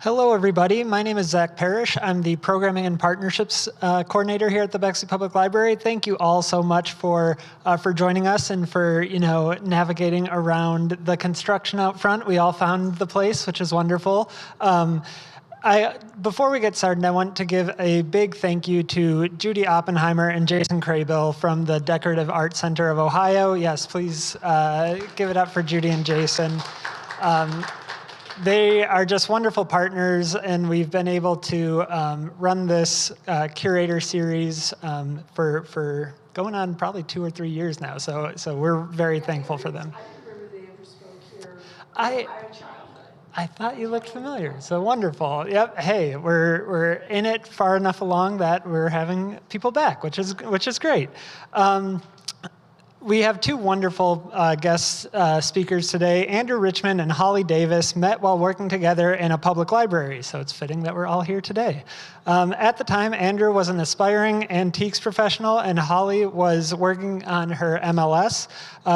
Hello, everybody. My name is Zach Parrish. I'm the Programming and Partnerships Coordinator here at the Bexley Public Library. Thank you all so much for joining us and for navigating around the construction out front. We all found the place, which is wonderful. Before we get started, I want to give a big thank you to Judy Oppenheimer and Jason Craybill from the Decorative Art Center of Ohio. Yes, please give it up for Judy and Jason. They are just wonderful partners, and we've been able to run this Curator series for going on probably 2 or 3 years now. So we're very thankful for them. I remember they ever spoke here. I thought you looked familiar. So wonderful. Yep. Hey, we're in it far enough along that we're having people back, which is great. We have 2 wonderful guest speakers today. Andrew Richmond and Hollie Davis met while working together in a public library, so it's fitting that we're all here today. At the time, Andrew was an aspiring antiques professional, and Hollie was working on her MLS.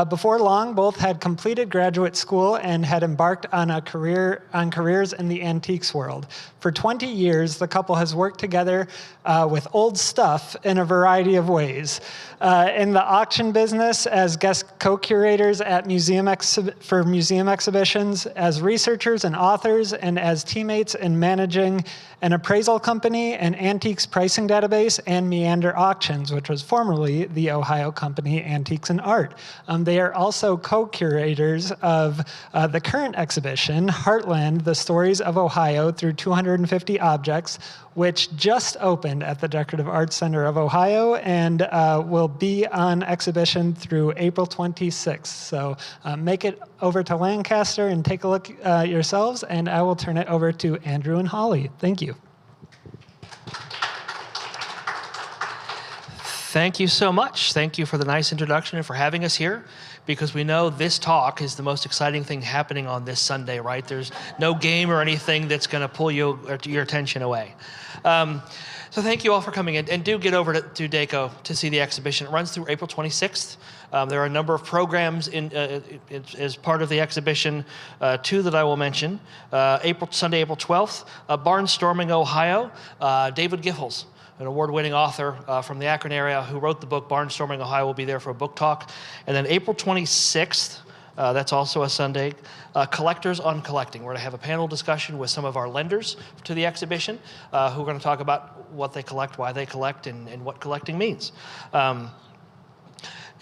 Before long, both had completed graduate school and had embarked on careers in the antiques world. For 20 years, the couple has worked together with old stuff in a variety of ways. In the auction business, as guest co-curators at museum exhibitions, as researchers and authors, and as teammates in managing an appraisal company, an antiques pricing database, and Meander Auctions, which was formerly the Ohio company Antiques and Art. They are also co-curators of the current exhibition, Heartland, The Stories of Ohio Through 250 Objects, which just opened at the Decorative Arts Center of Ohio and will be on exhibition through April 26th. So make it over to Lancaster and take a look yourselves, and I will turn it over to Andrew and Hollie. Thank you. Thank you so much. Thank you for the nice introduction and for having us here, because we know this talk is the most exciting thing happening on this Sunday, right? There's no game or anything that's going to pull your attention away. So thank you all for coming in, and do get over to DECO to see the exhibition. It runs through April 26th. There are a number of programs as part of the exhibition, 2 that I will mention. Sunday, April 12th, Barnstorming, Ohio, David Giffels, an award-winning author from the Akron area who wrote the book Barnstorming, Ohio, will be there for a book talk. And then April 26th, that's also a Sunday, Collectors on Collecting. We're going to have a panel discussion with some of our lenders to the exhibition who are going to talk about what they collect, why they collect, and what collecting means. And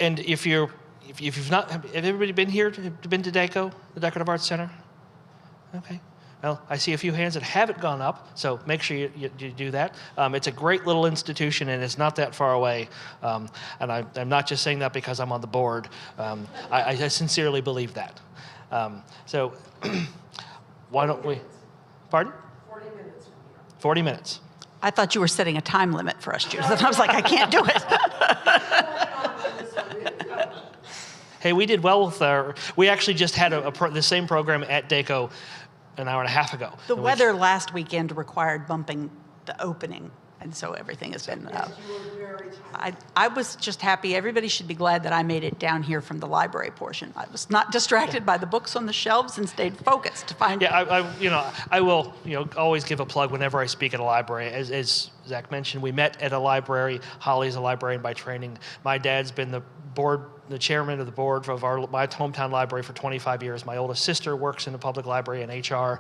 if you've not, have everybody been here, been to DECO, the Decorative Arts Center? Okay. Well, I see a few hands that haven't gone up, so make sure you do that. It's a great little institution, and it's not that far away. And I'm not just saying that because I'm on the board. I sincerely believe that. So why don't we? Pardon? 40 minutes from here. 40 minutes. I thought you were setting a time limit for us, Judith. I was like, I can't do it. Hey, we did well with we actually just had the same program at DECO an hour and a half ago. The weather last weekend required bumping the opening, and so everything has been... Yes, you were very tired. I was just happy. Everybody should be glad that I made it down here from the library portion. I was not distracted by the books on the shelves and stayed focused to find... Yeah, I will always give a plug whenever I speak at a library. As Zach mentioned, we met at a library. Hollie's a librarian by training. My dad's been the chairman of the board of my hometown library for 25 years. My oldest sister works in the public library in HR.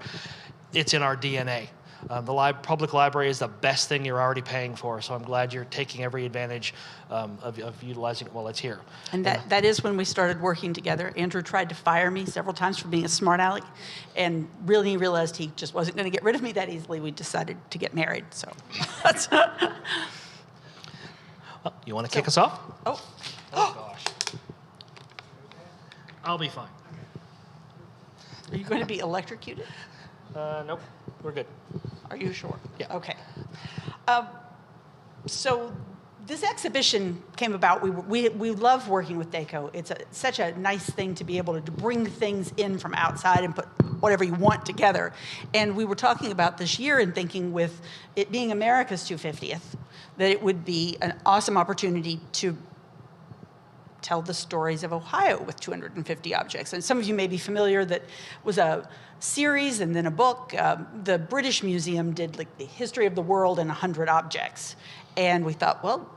It's in our DNA. The public library is the best thing you're already paying for, so I'm glad you're taking every advantage of utilizing it while it's here. And that is when we started working together. Andrew tried to fire me several times for being a smart aleck, and really realized he just wasn't going to get rid of me that easily. We decided to get married, so that's... Well, you want to kick us off? Oh gosh. I'll be fine. Are you going to be electrocuted? Nope, we're good. Are you sure? Yeah. Okay. So this exhibition came about. We love working with DECO. It's such a nice thing to be able to bring things in from outside and put whatever you want together. And we were talking about this year and thinking, with it being America's 250th, that it would be an awesome opportunity to tell the stories of Ohio with 250 objects. And some of you may be familiar that was a series and then a book. The British Museum did like the history of the world in 100 objects. And we thought, well,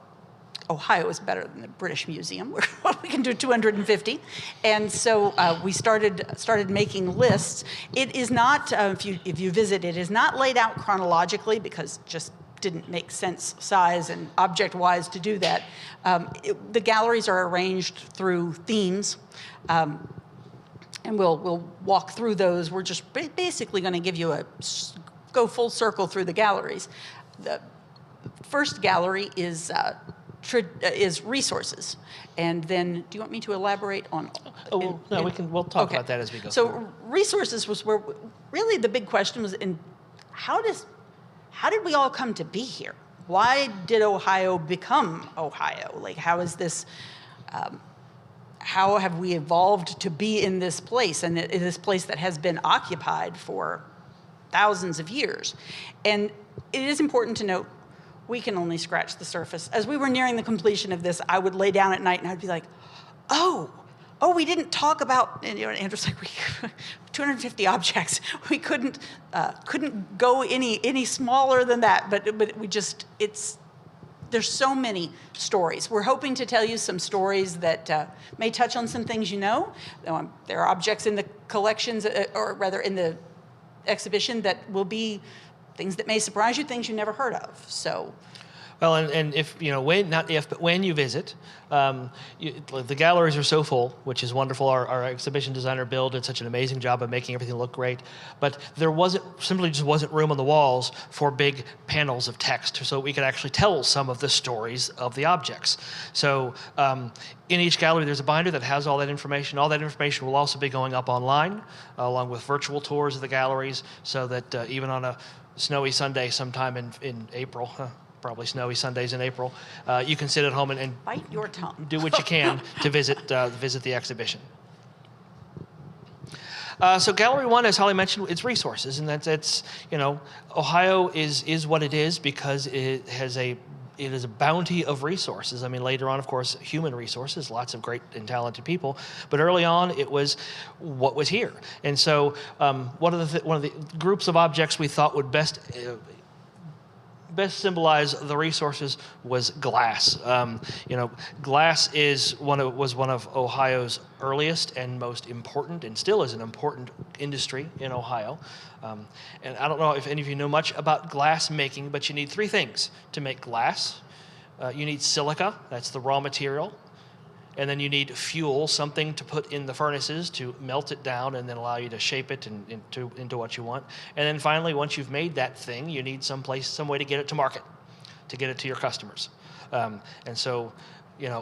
Ohio is better than the British Museum. We can do 250. And so we started making lists. It is not, if you visit, it is not laid out chronologically because it just didn't make sense size and object-wise to do that. The galleries are arranged through themes. And we'll walk through those. We're just basically going to give you go full circle through the galleries. The first gallery is resources, and then do you want me to elaborate on? We'll talk about that as we go. So resources was where really the big question was, in how did we all come to be here? Why did Ohio become Ohio? Like, how is this? How have we evolved to be in this place, and in this place that has been occupied for thousands of years? And it is important to note, we can only scratch the surface. As we were nearing the completion of this, I would lay down at night and I'd be like, oh, we didn't talk about, and Andrew's like, 250 objects. We couldn't go any smaller than that, but we just, there's so many stories. We're hoping to tell you some stories that may touch on some things you know. There are objects in the collections, or rather in the exhibition, that will be things that may surprise you, things you never heard of. So, well, and if but when you visit, the galleries are so full, which is wonderful. Our exhibition designer Bill did such an amazing job of making everything look great. But there simply wasn't room on the walls for big panels of text, so we could actually tell some of the stories of the objects. So in each gallery, there's a binder that has all that information. All that information will also be going up online, along with virtual tours of the galleries, so that even on a snowy Sunday sometime in April, probably snowy Sundays in April, you can sit at home and bite your tongue. Do what you can to visit the exhibition. So Gallery 1, as Holly mentioned, it's resources, and it's Ohio is what it is because it is a bounty of resources. I mean, later on, of course, human resources, lots of great and talented people, but early on, it was what was here. And so one of the groups of objects we thought would best symbolize the resources was glass. Glass was one of Ohio's earliest and most important, and still is an important industry in Ohio. And I don't know if any of you know much about glass making, but you need three things to make glass. You need silica, that's the raw material. And then you need fuel, something to put in the furnaces to melt it down and then allow you to shape it into what you want. And then finally, once you've made that thing, you need some way to get it to market, to get it to your customers. And so,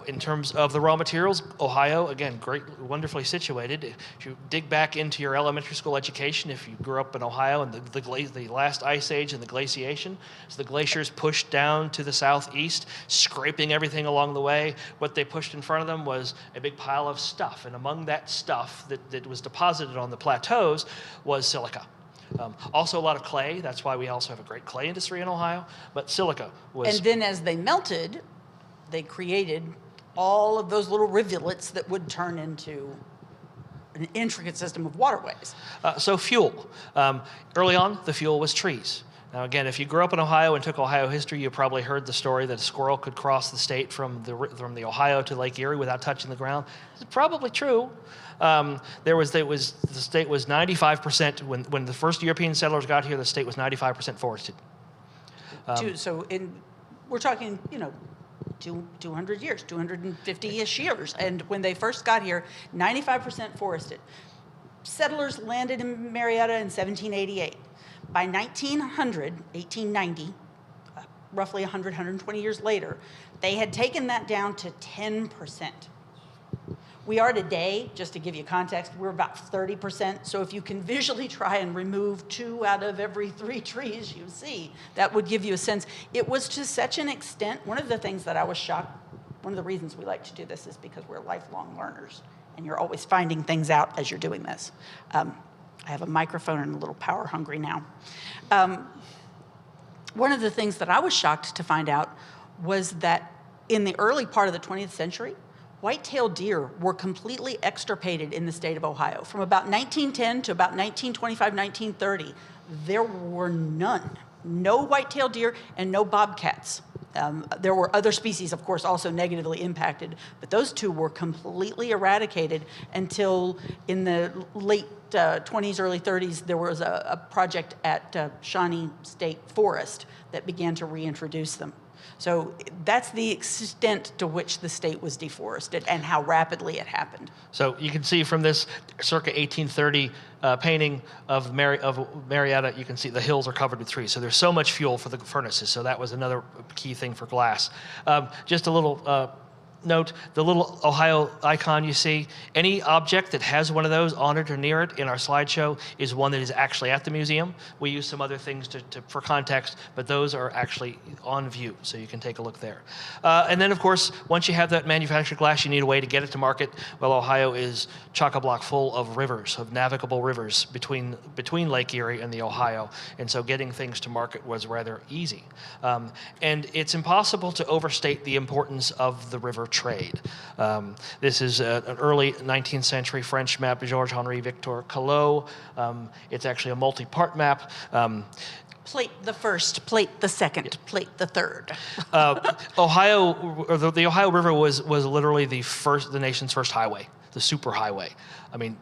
in terms of the raw materials, Ohio, again, wonderfully situated. If you dig back into your elementary school education, if you grew up in Ohio and the last ice age and the glaciation, so the glaciers pushed down to the southeast, scraping everything along the way. What they pushed in front of them was a big pile of stuff, and among that stuff that was deposited on the plateaus was silica. Also a lot of clay. That's why we also have a great clay industry in Ohio, but silica was... And then as they melted, they created all of those little rivulets that would turn into an intricate system of waterways. So fuel. Early on, the fuel was trees. Now again, if you grew up in Ohio and took Ohio history, you probably heard the story that a squirrel could cross the state from the Ohio to Lake Erie without touching the ground. It's probably true. The state was 95%, when the first European settlers got here, the state was 95% forested. We're talking, 200 years, 250-ish years. And when they first got here, 95% forested. Settlers landed in Marietta in 1788. By 1890, roughly 120 years later, they had taken that down to 10%. We are today, just to give you context, we're about 30%. So if you can visually try and remove 2 out of every 3 trees you see, that would give you a sense. It was to such an extent, one of the things that I was shocked, one of the reasons we like to do this is because we're lifelong learners, and you're always finding things out as you're doing this. I have a microphone and a little power hungry now. One of the things that I was shocked to find out was that in the early part of the 20th century, white-tailed deer were completely extirpated in the state of Ohio. From about 1910 to about 1925, 1930, there were none. No white-tailed deer and no bobcats. There were other species, of course, also negatively impacted, but those two were completely eradicated until in the late 20s, early 30s, there was a project at Shawnee State Forest that began to reintroduce them. So that's the extent to which the state was deforested and how rapidly it happened. So you can see from this circa 1830 painting of Marietta, you can see the hills are covered with trees. So there's so much fuel for the furnaces. So that was another key thing for glass. Just a little note, the little Ohio icon you see, any object that has one of those on it or near it in our slideshow is one that is actually at the museum. We use some other things for context, but those are actually on view, so you can take a look there. And then, of course, once you have that manufactured glass, you need a way to get it to market. Well, Ohio is chock-a-block full of rivers, of navigable rivers between Lake Erie and the Ohio, and so getting things to market was rather easy. And it's impossible to overstate the importance of the river trade. This is an early 19th century French map, Georges-Henri Victor Collot. It's actually a multi-part map. Plate the first, plate the second, plate the third. Ohio, or the Ohio River was literally the nation's first highway, the superhighway. I mean,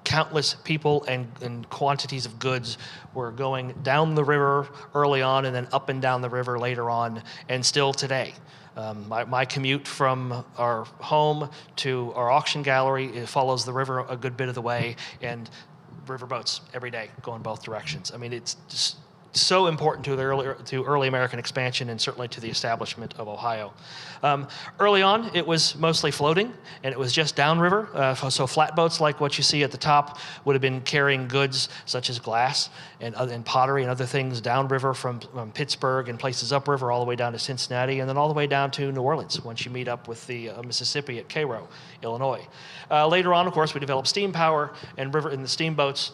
countless people and quantities of goods were going down the river early on and then up and down the river later on, and still today. My commute from our home to our auction gallery, it follows the river a good bit of the way, and river boats every day going both directions. I mean, it's just so important to early American expansion and certainly to the establishment of Ohio. Early on, it was mostly floating, and it was just downriver. So flatboats like what you see at the top would have been carrying goods such as glass and pottery and other things downriver from Pittsburgh and places upriver all the way down to Cincinnati, and then all the way down to New Orleans once you meet up with the Mississippi at Cairo, Illinois. Later on, of course, we developed steam power, and the steamboats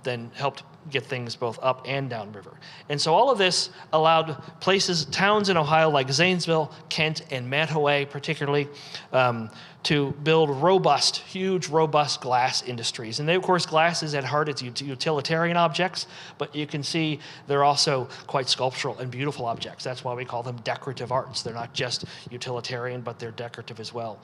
then helped get things both up and downriver. And so all of this allowed towns in Ohio like Zanesville, Kent, and Mantua particularly, to build huge, robust glass industries. And they, of course, glass is at heart, it's utilitarian objects, but you can see they're also quite sculptural and beautiful objects. That's why we call them decorative arts. They're not just utilitarian, but they're decorative as well.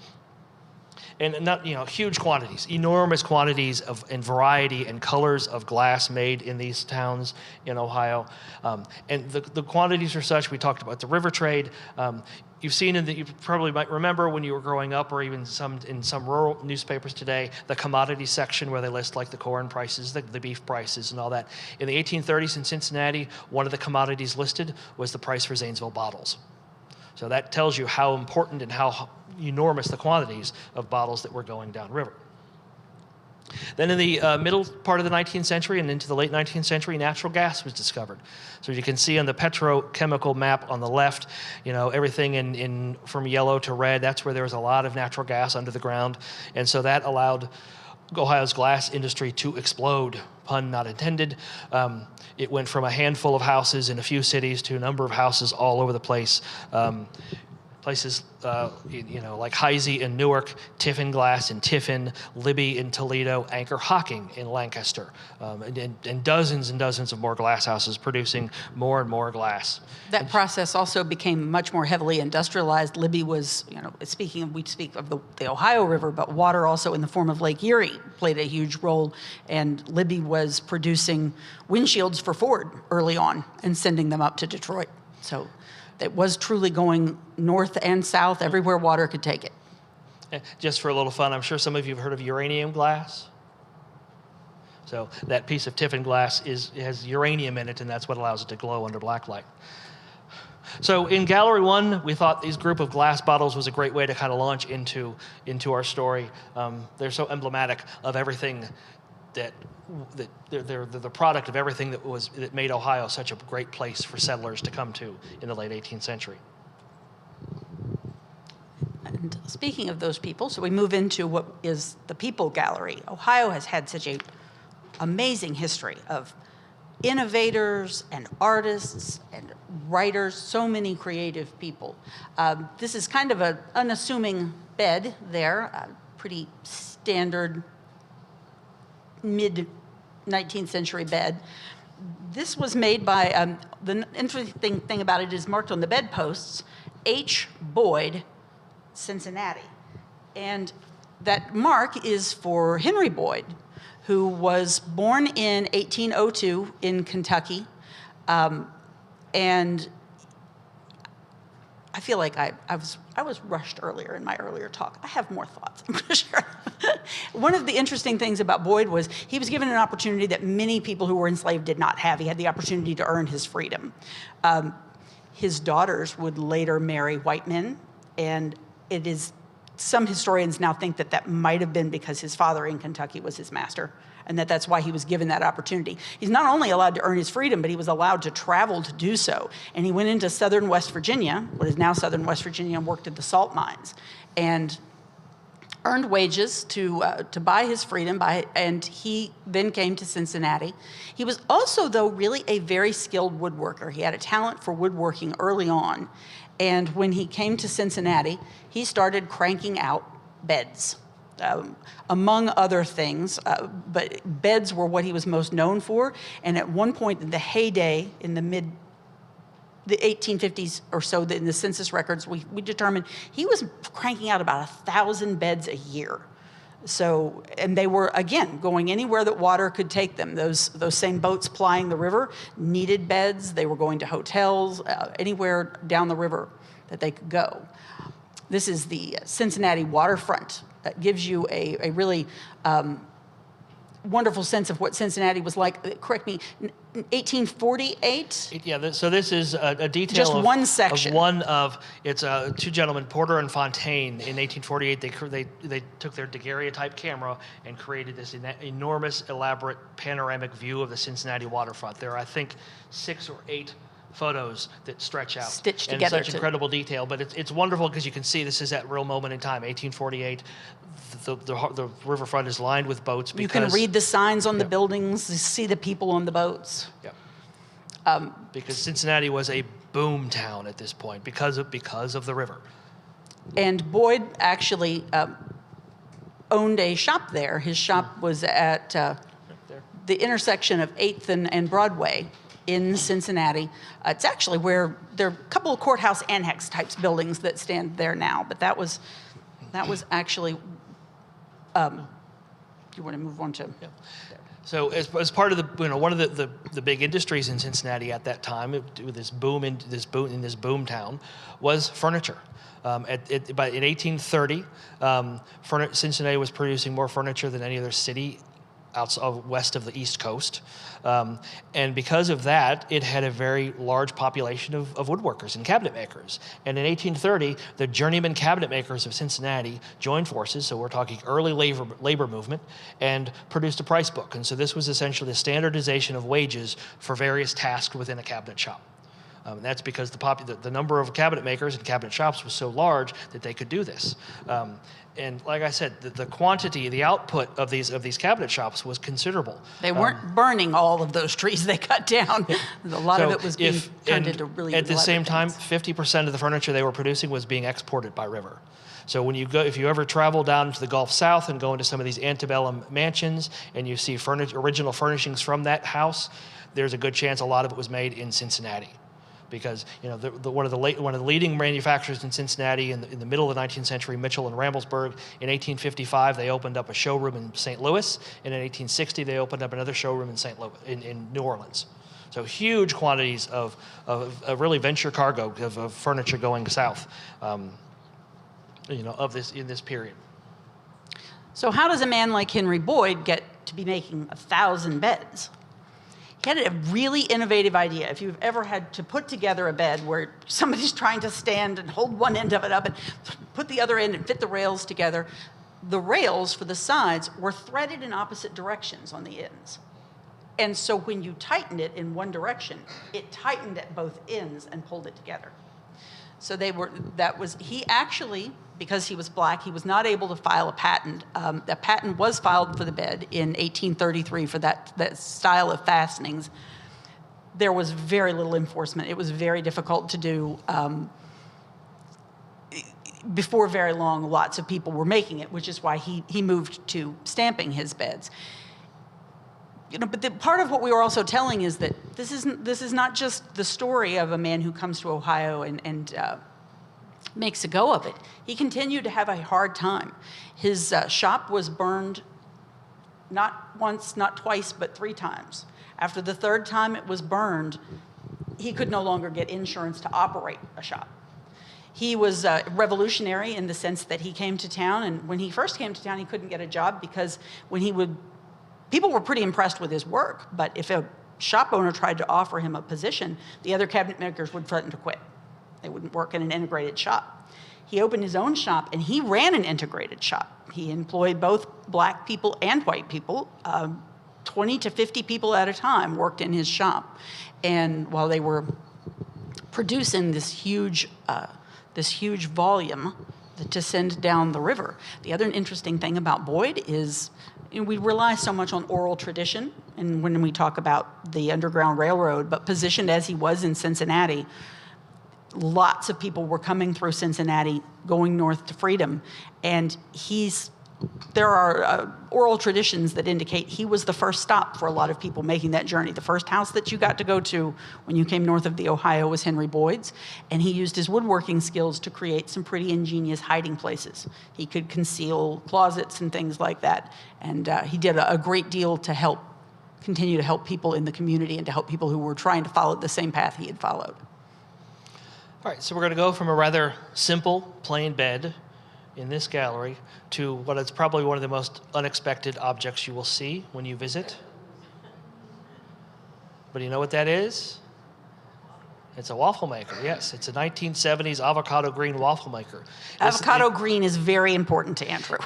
And not, huge quantities, enormous quantities and variety and colors of glass made in these towns in Ohio. And the quantities are such, we talked about the river trade. You've seen you probably might remember when you were growing up, or even in some rural newspapers today, the commodity section where they list like the corn prices, the beef prices and all that. In the 1830s in Cincinnati, one of the commodities listed was the price for Zanesville bottles. So that tells you how important and how enormous the quantities of bottles that were going downriver. Then in the middle part of the 19th century and into the late 19th century, natural gas was discovered. So you can see on the petrochemical map on the left, everything from yellow to red, that's where there was a lot of natural gas under the ground. And so that allowed Ohio's glass industry to explode, pun not intended. It went from a handful of houses in a few cities to a number of houses all over the place. Places like Heisey in Newark, Tiffin Glass in Tiffin, Libby in Toledo, Anchor Hocking in Lancaster, and dozens of more glass houses producing more and more glass. That process also became much more heavily industrialized. Libby was, we speak of the Ohio River, but water also in the form of Lake Erie played a huge role, and Libby was producing windshields for Ford early on and sending them up to Detroit. So it was truly going north and south, everywhere water could take it. Just for a little fun, I'm sure some of you have heard of uranium glass. So that piece of Tiffin glass has uranium in it, and that's what allows it to glow under black light. So in Gallery 1, we thought this group of glass bottles was a great way to kind of launch into our story. They're so emblematic of everything that they're the product of everything that made Ohio such a great place for settlers to come to in the late 18th century. And speaking of those people, so we move into what is the People Gallery. Ohio has had such an amazing history of innovators and artists and writers, so many creative people. This is kind of an unassuming bed there, a pretty standard mid-19th century bed. This was made by, the interesting thing about it is marked on the bedposts, H. Boyd, Cincinnati. And that mark is for Henry Boyd, who was born in 1802 in Kentucky. And I feel like I was rushed earlier in my earlier talk. I have more thoughts, I'm pretty sure. One of the interesting things about Boyd was he was given an opportunity that many people who were enslaved did not have. He had the opportunity to earn his freedom. His daughters would later marry white men, and it is, some historians now think that that might have been because his father in Kentucky was his master, and that's why he was given that opportunity. He's not only allowed to earn his freedom, but he was allowed to travel to do so. And he went into southern West Virginia, what is now southern West Virginia, and worked at the salt mines, and earned wages to buy his freedom, and he then came to Cincinnati. He was also, though, really a very skilled woodworker. He had a talent for woodworking early on. And when he came to Cincinnati, he started cranking out beds, among other things. But beds were what he was most known for. And at one point in the heyday, in the 1850s or so, in the census records, we determined he was cranking out about 1,000 beds a year. So, and they were, again, going anywhere that water could take them. Those same boats plying the river needed beds. They were going to hotels, anywhere down the river that they could go. This is the Cincinnati waterfront. That gives you a really wonderful sense of what Cincinnati was like. Correct me, 1848? Yeah, so this is a detail Just one section. It's two gentlemen, Porter and Fontaine. In 1848, they took their daguerreotype camera and created this enormous, elaborate panoramic view of the Cincinnati waterfront. There are, I think, 6 or 8 photos that stretch out. Stitched in together. Such incredible detail, but it's wonderful because you can see this is that real moment in time, 1848. The riverfront is lined with boats. You can read the signs on the buildings, you see the people on the boats. Yeah. Because Cincinnati was a boom town at this point because of the river. And Boyd actually owned a shop there. His shop was at the intersection of 8th and Broadway in Cincinnati. It's actually where there are a couple of courthouse annex types buildings that stand there now, but that was actually, you want to move on to? Yeah. So as part of one of the big industries in Cincinnati at that time, with this boom town, was furniture. But in 1830, Cincinnati was producing more furniture than any other city west of the East Coast. And because of that, it had a very large population of woodworkers and cabinet makers. And in 1830, the journeyman cabinet makers of Cincinnati joined forces, so we're talking early labor movement, and produced a price book. And so this was essentially a standardization of wages for various tasks within a cabinet shop. And that's because the number of cabinet makers and cabinet shops was so large that they could do this. And like I said, the quantity, the output of these cabinet shops was considerable. They weren't burning all of those trees they cut down. A lot of it was being turned into really at the same time, things. 50% of the furniture they were producing was being exported by river. So when if you ever travel down to the Gulf South and go into some of these antebellum mansions and you see original furnishings from that house, there's a good chance a lot of it was made in Cincinnati. Because one of the leading manufacturers in Cincinnati in the middle of the 19th century, Mitchell and Ramblesburg, in 1855 they opened up a showroom in St. Louis, and in 1860 they opened up another showroom in New Orleans. So huge quantities of really venture cargo of furniture going south, in this period. So how does a man like Henry Boyd get to be making 1,000 beds? He had a really innovative idea. If you've ever had to put together a bed where somebody's trying to stand and hold one end of it up and put the other end and fit the rails together, the rails for the sides were threaded in opposite directions on the ends. And so when you tightened it in one direction, it tightened at both ends and pulled it together. So he actually, because he was black, he was not able to file a patent. The patent was filed for the bed in 1833 for that style of fastenings. there was very little enforcement. It was very difficult to do. Before very long, lots of people were making it, which is why he moved to stamping his beds. But part of what we were also telling is that this is not just the story of a man who comes to Ohio and makes a go of it. He continued to have a hard time. His shop was burned not once, not twice, but 3 times. After the 3rd time it was burned, he could no longer get insurance to operate a shop. He was revolutionary in the sense that he came to town, and when he first came to town, he couldn't get a job because people were pretty impressed with his work, but if a shop owner tried to offer him a position, the other cabinet makers would threaten to quit. They wouldn't work in an integrated shop. He opened his own shop, and he ran an integrated shop. He employed both black people and white people. 20 to 50 people at a time worked in his shop. And while they were producing this huge volume to send down the river. The other interesting thing about Boyd is we rely so much on oral tradition, and when we talk about the Underground Railroad, but positioned as he was in Cincinnati, lots of people were coming through Cincinnati, going north to Freedom, and there are oral traditions that indicate he was the first stop for a lot of people making that journey. The first house that you got to go to when you came north of the Ohio was Henry Boyd's, and he used his woodworking skills to create some pretty ingenious hiding places. He could conceal closets and things like that, and he did a great deal to continue to help people in the community and to help people who were trying to follow the same path he had followed. All right, so we're going to go from a rather simple, plain bed in this gallery to what is probably one of the most unexpected objects you will see when you visit. But you know what that is? It's a waffle maker, yes. It's a 1970s avocado green waffle maker. Avocado green is very important to Andrew.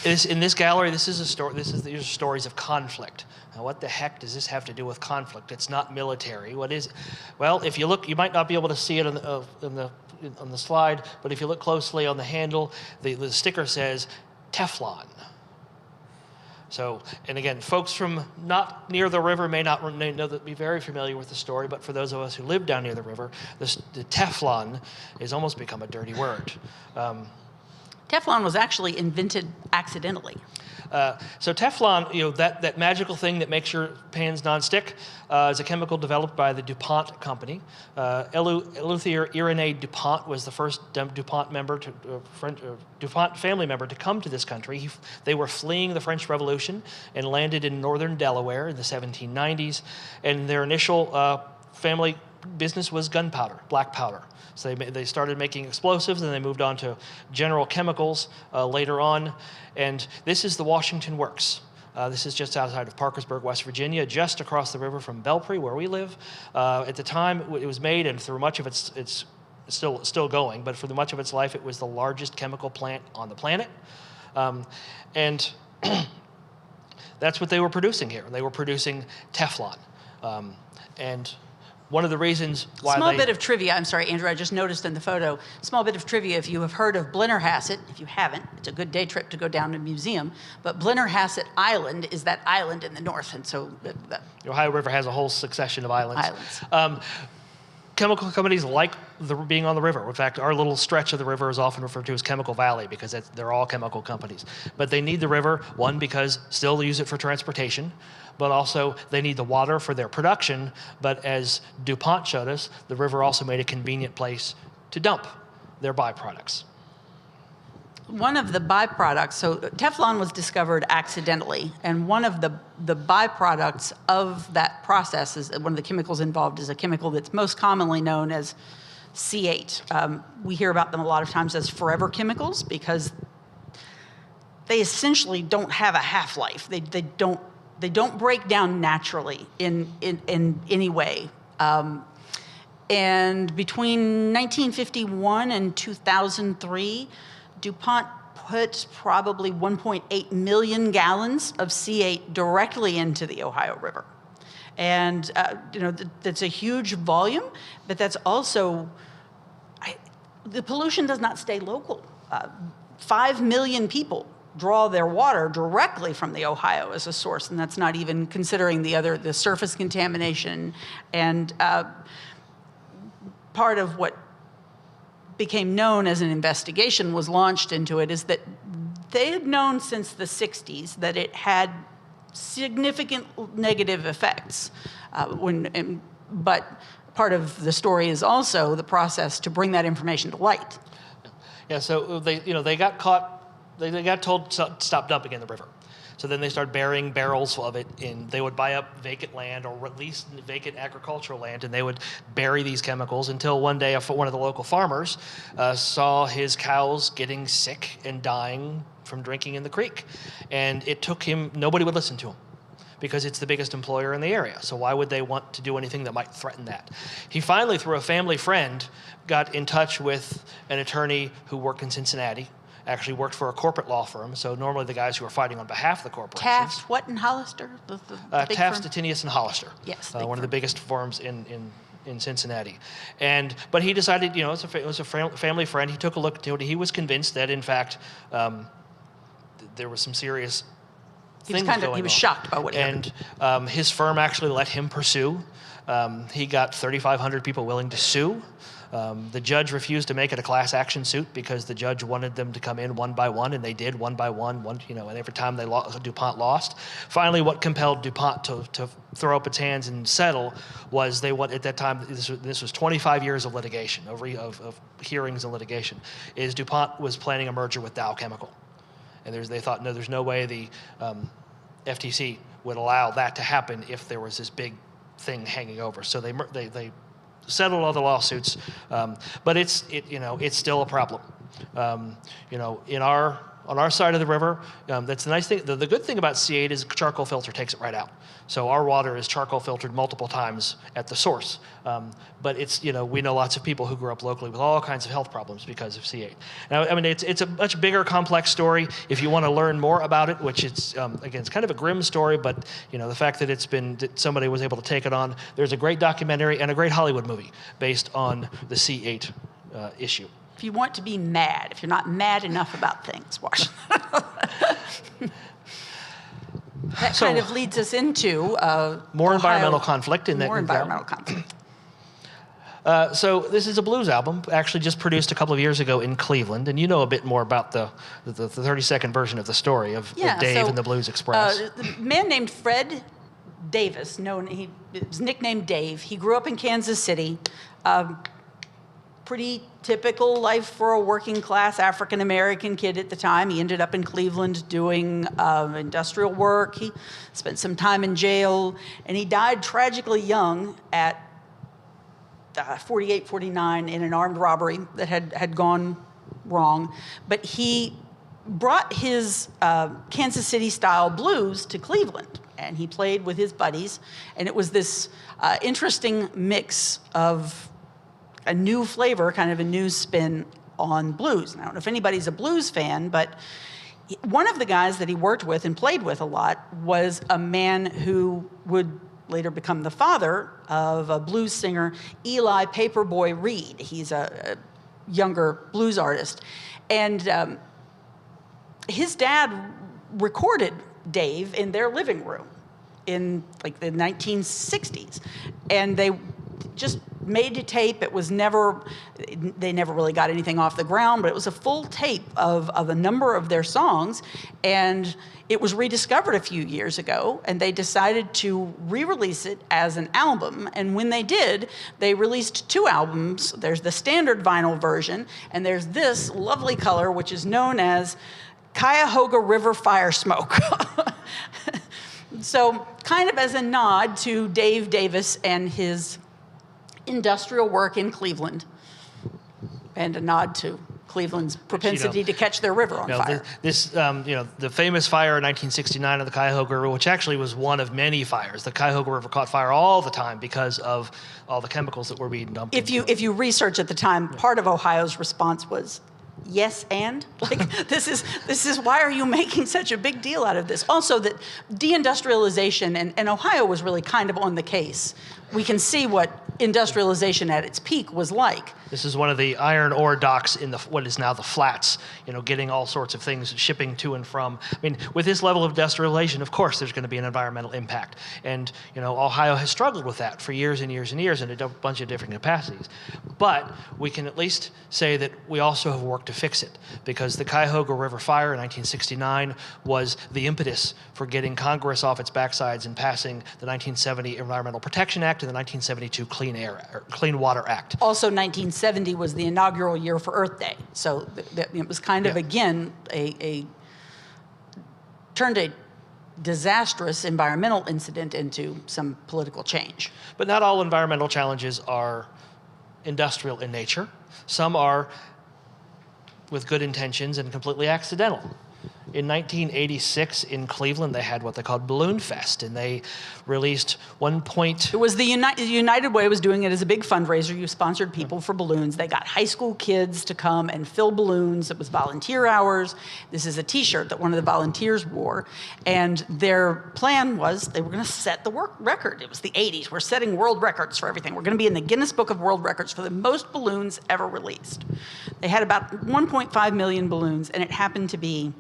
In this gallery, these are stories of conflict. Now, what the heck does this have to do with conflict? It's not military. What is it? Well, if you look, you might not be able to see it on the slide, but if you look closely on the handle, the sticker says Teflon. So, and again, folks from not near the river may not be very familiar with the story, but for those of us who live down near the river, the Teflon has almost become a dirty word. Teflon was actually invented accidentally. So Teflon, that magical thing that makes your pans nonstick, is a chemical developed by the DuPont company. Eleuthère Irénée DuPont was the first DuPont DuPont family member to come to this country. They were fleeing the French Revolution and landed in northern Delaware in the 1790s, and their initial family business was gunpowder, black powder. So they started making explosives, and they moved on to General Chemicals later on. And this is the Washington Works. This is just outside of Parkersburg, West Virginia, just across the river from Belpre, where we live. At the time it was made, and through much of it's still going, but for much of its life, it was the largest chemical plant on the planet. And that's what they were producing here. They were producing Teflon. And one of the reasons why Small bit of trivia. I'm sorry, Andrew, I just noticed in the photo. Small bit of trivia. If you have heard of Blennerhassett, if you haven't, it's a good day trip to go down to the museum. But Blennerhassett Island is that island in the north. And so the Ohio River has a whole succession of islands. Chemical companies like being on the river. In fact, our little stretch of the river is often referred to as Chemical Valley because they're all chemical companies. But they need the river, one, because still they use it for transportation, but also they need the water for their production. But as DuPont showed us, the river also made a convenient place to dump their byproducts. One of the byproducts, so Teflon was discovered accidentally, and one of the byproducts of that process is one of the chemicals involved is a chemical that's most commonly known as C8. We hear about them a lot of times as forever chemicals because they essentially don't have a half-life. They don't break down naturally in any way. And between 1951 and 2003, DuPont put probably 1.8 million gallons of C8 directly into the Ohio River. And that's a huge volume, but that's also, the pollution does not stay local. 5 million people draw their water directly from the Ohio as a source, and that's not even considering the surface contamination. And part of what became known as an investigation was launched into it is that they had known since the 60s that it had significant negative effects. But part of the story is also the process to bring that information to light. Yeah, so they got caught. They got told to stop dumping in the river. So then they started burying barrels of it they would buy up vacant land or at least vacant agricultural land, and they would bury these chemicals until one day one of the local farmers saw his cows getting sick and dying from drinking in the creek. And it took him, nobody would listen to him because it's the biggest employer in the area. So why would they want to do anything that might threaten that? He finally, through a family friend, got in touch with an attorney who worked in Cincinnati, actually worked for a corporate law firm. So normally the guys who are fighting on behalf of the corporations. Taft, what, and Hollister? The big Taft, firm? Stettinius, and Hollister. Yes. One of the biggest firms in Cincinnati. But he decided, it was a family friend. He took a look into it. He was convinced that, in fact, there was some serious things going on. He was shocked by what happened. And his firm actually let him pursue. He got 3,500 people willing to sue. The judge refused to make it a class action suit because the judge wanted them to come in one by one, and they did one by one, and every time DuPont lost. Finally, what compelled DuPont to throw up its hands and settle was at that time, this was 25 years of litigation, of hearings and litigation, is DuPont was planning a merger with Dow Chemical. And they thought, no, there's no way the FTC would allow that to happen if there was this big thing hanging over. So they settled all the lawsuits, but it's still a problem. On our side of the river, that's the nice thing. The good thing about C8 is charcoal filter takes it right out. So our water is charcoal filtered multiple times at the source. But we know lots of people who grew up locally with all kinds of health problems because of C8. Now, it's a much bigger, complex story. If you want to learn more about it, which it's kind of a grim story, but the fact that somebody was able to take it on. There's a great documentary and a great Hollywood movie based on the C8 issue. If you want to be mad, if you're not mad enough about things, watch. That kind of leads us into more environmental conflict. More environmental conflict. So this is a blues album, actually just produced a couple of years ago in Cleveland, and you know a bit more about the 30-second version of the story of Dave and the Blues Express. The man named Fred Davis, his nickname Dave. He grew up in Kansas City. Pretty typical life for a working class African American kid at the time. He ended up in Cleveland doing industrial work. He spent some time in jail, and he died tragically young at 48, 49 in an armed robbery that had gone wrong. But he brought his Kansas City style blues to Cleveland, and he played with his buddies, and it was this interesting mix of a new flavor, kind of a new spin on blues. And I don't know if anybody's a blues fan, but one of the guys that he worked with and played with a lot was a man who would later become the father of a blues singer, Eli Paperboy Reed. He's a younger blues artist. And his dad recorded Dave in their living room in like the 1960s. And they just made a tape. It was they never really got anything off the ground, but it was a full tape of a number of their songs. And it was rediscovered a few years ago, and they decided to re-release it as an album. And when they did, they released 2 albums. There's the standard vinyl version, and there's this lovely color, which is known as Cuyahoga River Fire Smoke. So kind of as a nod to Dave Davis and his industrial work in Cleveland, and a nod to Cleveland's propensity to catch their river on fire. The famous fire in 1969 of the Cuyahoga River, which actually was one of many fires. The Cuyahoga River caught fire all the time because of all the chemicals that were being dumped. If you research at the time, part of Ohio's response was, yes, and this is why are you making such a big deal out of this? Also, that deindustrialization and Ohio was really kind of on the case we can see what industrialization at its peak was like. This is one of the iron ore docks in what is now the Flats, getting all sorts of things, shipping to and from. I mean, with this level of industrialization, of course, there's going to be an environmental impact. And, Ohio has struggled with that for years and years and years in a bunch of different capacities. But we can at least say that we also have worked to fix it, because the Cuyahoga River fire in 1969 was the impetus for getting Congress off its backsides and passing the 1970 Environmental Protection Act and the 1972 Clean Water Act. Also, 1970 was the inaugural year for Earth Day. So it was kind of, again, turned a disastrous environmental incident into some political change. But not all environmental challenges are industrial in nature. Some are with good intentions and completely accidental. In 1986 in Cleveland, they had what they called Balloon Fest, and they released It was the United Way was doing it as a big fundraiser. You sponsored people for balloons. They got high school kids to come and fill balloons. It was volunteer hours. This is a T-shirt that one of the volunteers wore, and their plan was they were going to set the record. It was the 80s. We're setting world records for everything. We're going to be in the Guinness Book of World Records for the most balloons ever released. They had about 1.5 million balloons, and it happened to be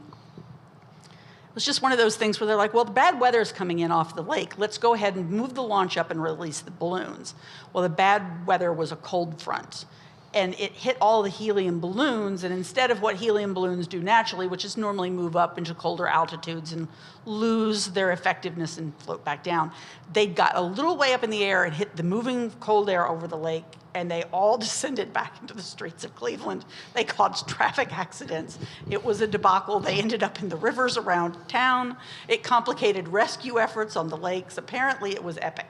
it was just one of those things where they're like, well, the bad weather's coming in off the lake. Let's go ahead and move the launch up and release the balloons. Well, the bad weather was a cold front, and it hit all the helium balloons, and instead of what helium balloons do naturally, which is normally move up into colder altitudes and lose their effectiveness and float back down, they got a little way up in the air and hit the moving cold air over the lake, and they all descended back into the streets of Cleveland. They caused traffic accidents. It was a debacle. They ended up in the rivers around town. It complicated rescue efforts on the lakes. Apparently, it was epic.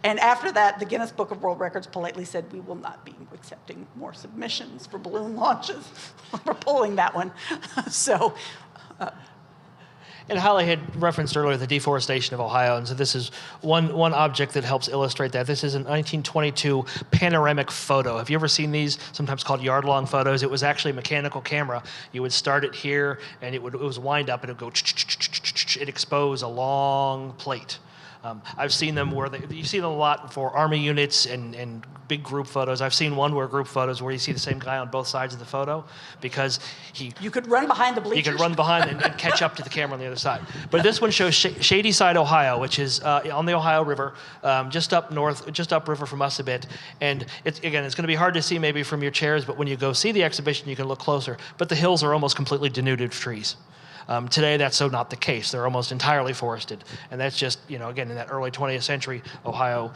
And after that, the Guinness Book of World Records politely said, we will not be accepting more submissions for balloon launches. We're pulling that one. So. And Hollie had referenced earlier the deforestation of Ohio, and so this is one object that helps illustrate that. This is a 1922 panoramic photo. Have you ever seen these, sometimes called yard-long photos? It was actually a mechanical camera. You would start it here, and it was wind up, and it would go, it expose a long plate. I've seen them where you see them a lot for Army units and big group photos. I've seen one where group photos where you see the same guy on both sides of the photo because you could run behind the bleachers. You could run behind and catch up to the camera on the other side. But this one shows Shady Side, Ohio, which is on the Ohio River, just up north, just upriver from us a bit. And it's going to be hard to see maybe from your chairs, but when you go see the exhibition, you can look closer. But the hills are almost completely denuded of trees. Today, that's so not the case. They're almost entirely forested. And that's just, again, in that early 20th century, Ohio,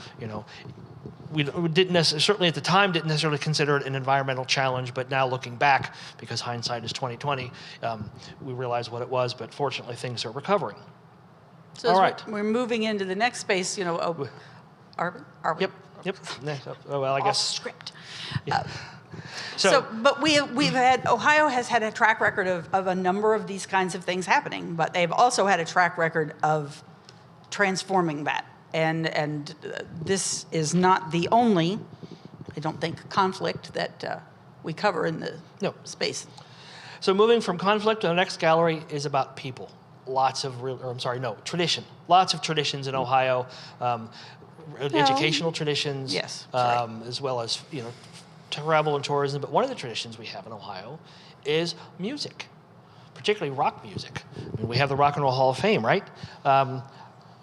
we didn't certainly at the time didn't necessarily consider it an environmental challenge, but now looking back, because hindsight is 20/20, we realize what it was, but fortunately things are recovering. So all right. We're moving into the next space, are we? Yep. Oh, well, I guess. Off script. Yeah. But Ohio has had a track record of a number of these kinds of things happening, but they've also had a track record of transforming that. And this is not the only, I don't think, conflict that we cover in the space. So moving from conflict, the next gallery is about people. Tradition. Lots of traditions in Ohio, educational traditions, yes, as well as, travel and tourism. But one of the traditions we have in Ohio is music, particularly rock music. I mean, we have the Rock and Roll Hall of Fame, right? I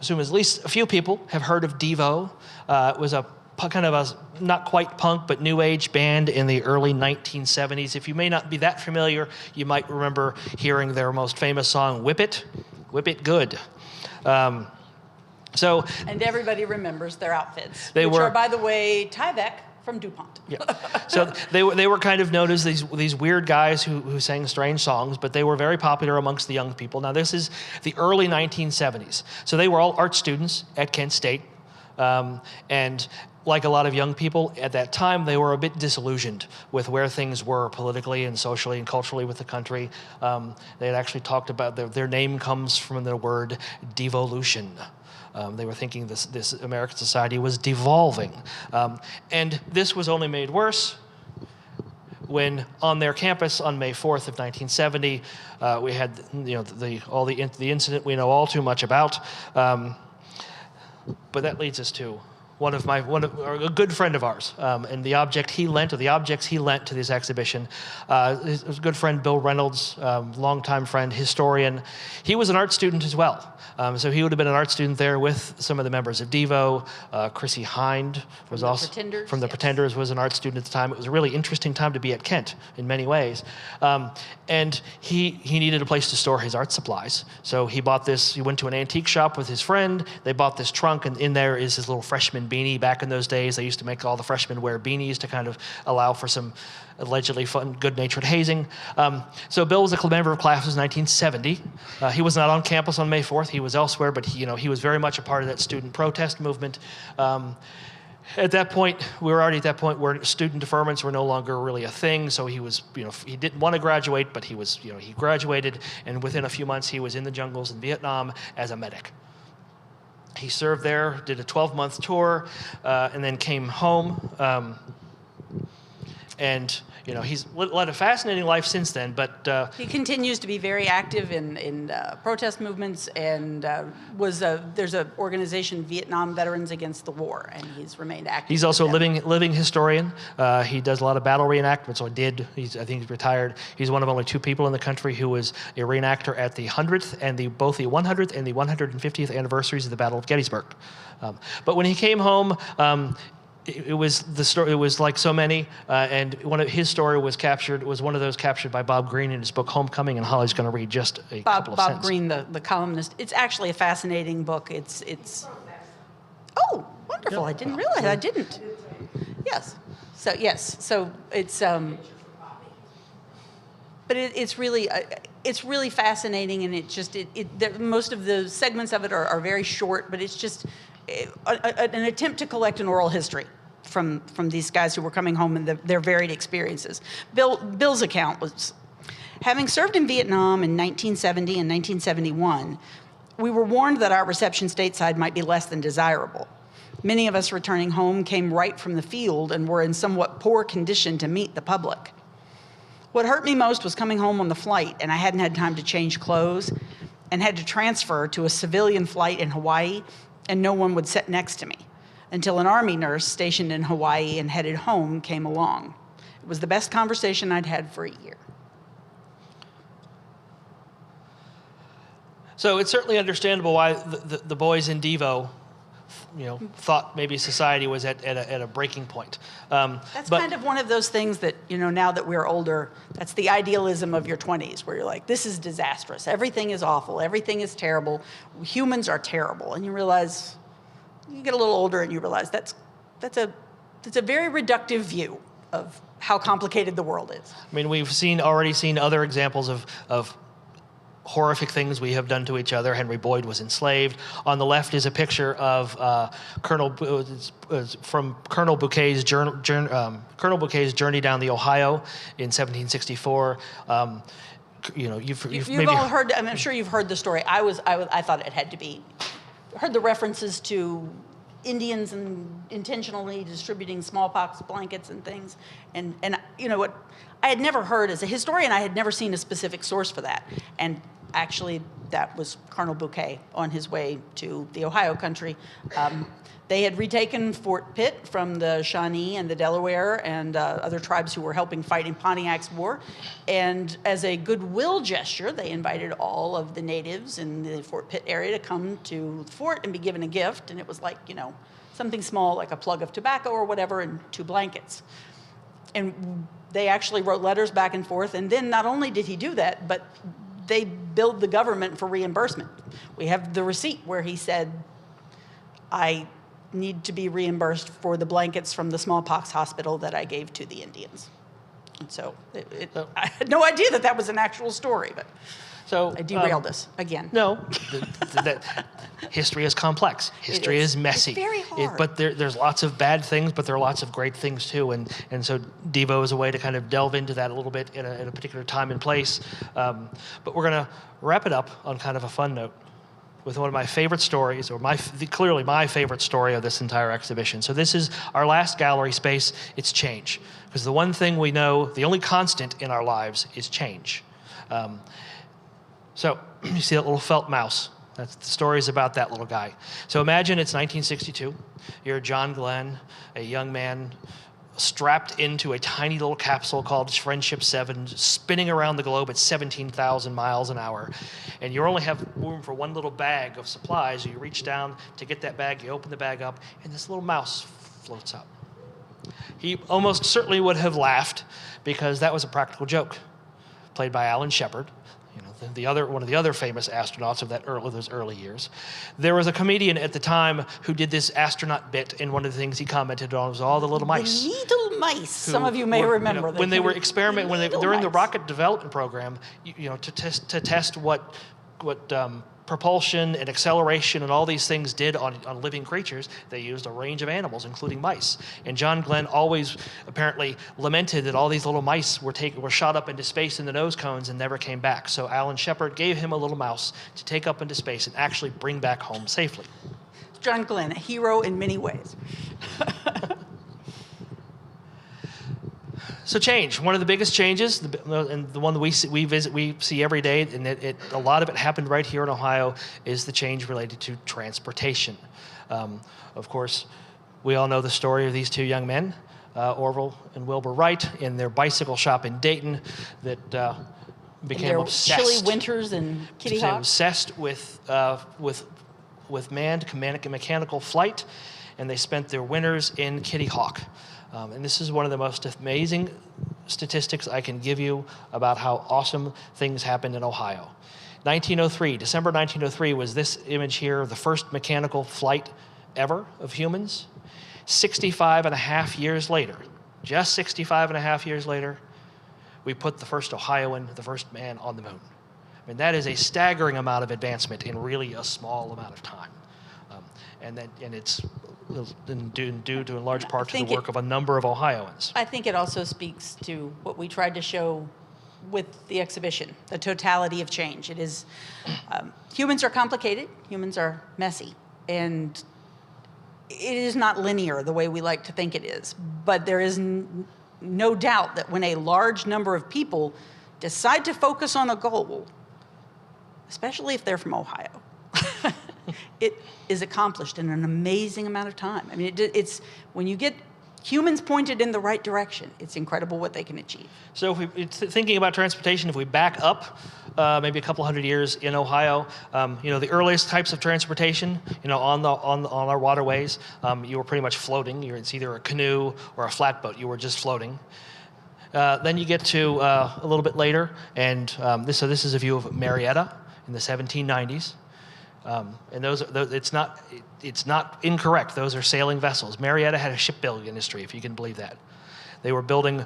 assume at least a few people have heard of Devo. It was a kind of a not quite punk, but new age band in the early 1970s. If you may not be that familiar, you might remember hearing their most famous song, Whip It Good. And everybody remembers their outfits, which are, by the way, Tyvek from DuPont. Yeah. So they were kind of known as these weird guys who sang strange songs, but they were very popular amongst the young people. Now, this is the early 1970s. So they were all art students at Kent State. And like a lot of young people at that time, they were a bit disillusioned with where things were politically and socially and culturally with the country. They had actually talked about their name comes from the word devolution. They were thinking this American society was devolving. And this was only made worse when on their campus on May 4th of 1970, we had the incident we know all too much about. But that leads us to a good friend of ours, and the objects he lent to this exhibition. His good friend Bill Reynolds, longtime friend, historian. He was an art student as well, so he would have been an art student there with some of the members of Devo. Chrissy Hind was also from the Pretenders, was an art student at the time. It was a really interesting time to be at Kent in many ways, and he needed a place to store his art supplies. So he bought this. He went to an antique shop with his friend. They bought this trunk, and in there is his little freshman beanie. Back in those days, they used to make all the freshmen wear beanies to kind of allow for some allegedly fun, good-natured hazing. So Bill was a member of classes in 1970. He was not on campus on May 4th. He was elsewhere, but he was very much a part of that student protest movement. At that point, we were already at that point where student deferments were no longer really a thing. So he was, he didn't want to graduate, but he was, he graduated, and within a few months, he was in the jungles in Vietnam as a medic. He served there, did a 12-month tour, and then came home. And he's led a fascinating life since then. But he continues to be very active in protest movements, and there's an organization, Vietnam Veterans Against the War, and he's remained active. He's also a living historian. He does a lot of battle reenactments, or did. I think he's retired. He's one of only 2 people in the country who was a reenactor at the 100th and both the 100th and the 150th anniversaries of the Battle of Gettysburg. But when he came home, it was the story. It was like so many, and one of his story was captured. Was one of those captured by Bob Greene in his book Homecoming, and Hollie's going to read just a couple of sentences. Bob Greene, the columnist. It's actually a fascinating book. It's. Oh, wonderful! Yeah. I didn't realize. I didn't. Yes. So yes. So it's. But it's really fascinating, and most of the segments of it are very short, but it's just an attempt to collect an oral history from these guys who were coming home and their varied experiences. Bill's account was, having served in Vietnam in 1970 and 1971, we were warned that our reception stateside might be less than desirable. Many of us returning home came right from the field and were in somewhat poor condition to meet the public. What hurt me most was coming home on the flight, and I hadn't had time to change clothes and had to transfer to a civilian flight in Hawaii, and no one would sit next to me until an Army nurse stationed in Hawaii and headed home came along. It was the best conversation I'd had for a year. So it's certainly understandable why the boys in Devo, thought maybe society was at a breaking point. That's kind of one of those things that, now that we're older, that's the idealism of your 20s, where you're like, this is disastrous. Everything is awful. Everything is terrible. Humans are terrible. And you realize, you get a little older and you realize that's a very reductive view of how complicated the world is. I mean, we've already seen other examples of horrific things we have done to each other. Henry Boyd was enslaved. On the left is a picture of from Colonel Bouquet's journey down the Ohio in 1764. You've maybe all heard. I'm sure you've heard the story. I thought it had to be. Heard the references to Indians and intentionally distributing smallpox blankets and things, and what I had never heard as a historian. I had never seen a specific source for that, and actually that was Colonel Bouquet on his way to the Ohio country. They had retaken Fort Pitt from the Shawnee and the Delaware and other tribes who were helping fight in Pontiac's war. And as a goodwill gesture, they invited all of the natives in the Fort Pitt area to come to the fort and be given a gift. And it was like, something small, like a plug of tobacco or whatever, and 2 blankets. And they actually wrote letters back and forth. And then not only did he do that, but they billed the government for reimbursement. We have the receipt where he said, I need to be reimbursed for the blankets from the smallpox hospital that I gave to the Indians. And so I had no idea that was an actual story, but I derailed us again. No, history is complex. History is messy. It's very hard. But there's lots of bad things, but there are lots of great things too. And so Devo is a way to kind of delve into that a little bit in a particular time and place. But we're going to wrap it up on kind of a fun note with one of my favorite stories, or clearly my favorite story of this entire exhibition. So this is our last gallery space. It's change. Because the one thing we know, the only constant in our lives is change. So you see that little felt mouse That's the stories about that little guy. So imagine it's 1962. You're John Glenn, a young man strapped into a tiny little capsule called Friendship 7, spinning around the globe at 17,000 miles an hour. And you only have room for one little bag of supplies. So you reach down to get that bag, you open the bag up, and this little mouse floats up. He almost certainly would have laughed because that was a practical joke, played by Alan Shepard, one of the other famous astronauts of those early years. There was a comedian at the time who did this astronaut bit, and one of the things he commented on was all the little mice. The needle mice. Some of you may remember when they were experimenting, during the mice. rocket development program, to test what propulsion and acceleration and all these things did on living creatures, they used a range of animals, including mice. And John Glenn always apparently lamented that all these little mice were shot up into space in the nose cones and never came back. So Alan Shepard gave him a little mouse to take up into space and actually bring back home safely. John Glenn, a hero in many ways. So change, one of the biggest changes, and the one that we see every day, and a lot of it happened right here in Ohio, is the change related to transportation. Of course, we all know the story of these two young men, Orville and Wilbur Wright, in their bicycle shop in Dayton, that became obsessed. Chilly winters and Kitty Hawk. Obsessed with manned mechanical flight, and they spent their winters in Kitty Hawk. And this is one of the most amazing statistics I can give you about how awesome things happened in Ohio. December 1903 was this image here, the first mechanical flight ever of humans. 65 and a half years later, just 65 and a half years later, we put the first Ohioan, the first man on the moon. I mean, that is a staggering amount of advancement in really a small amount of time. And it's due to in large part to the work of a number of Ohioans. I think it also speaks to what we tried to show with the exhibition, the totality of change. It is, humans are complicated, humans are messy, and it is not linear the way we like to think it is. But there is no doubt that when a large number of people decide to focus on a goal, especially if they're from Ohio, it is accomplished in an amazing amount of time. I mean, it's when you get humans pointed in the right direction, it's incredible what they can achieve. So if thinking about transportation, if we back up maybe a couple hundred years in Ohio, the earliest types of transportation, on our waterways, you were pretty much floating. It's either a canoe or a flatboat. You were just floating. Then you get to a little bit later, and this is a view of Marietta in the 1790s. And it's not incorrect. Those are sailing vessels. Marietta had a shipbuilding industry, if you can believe that. They were building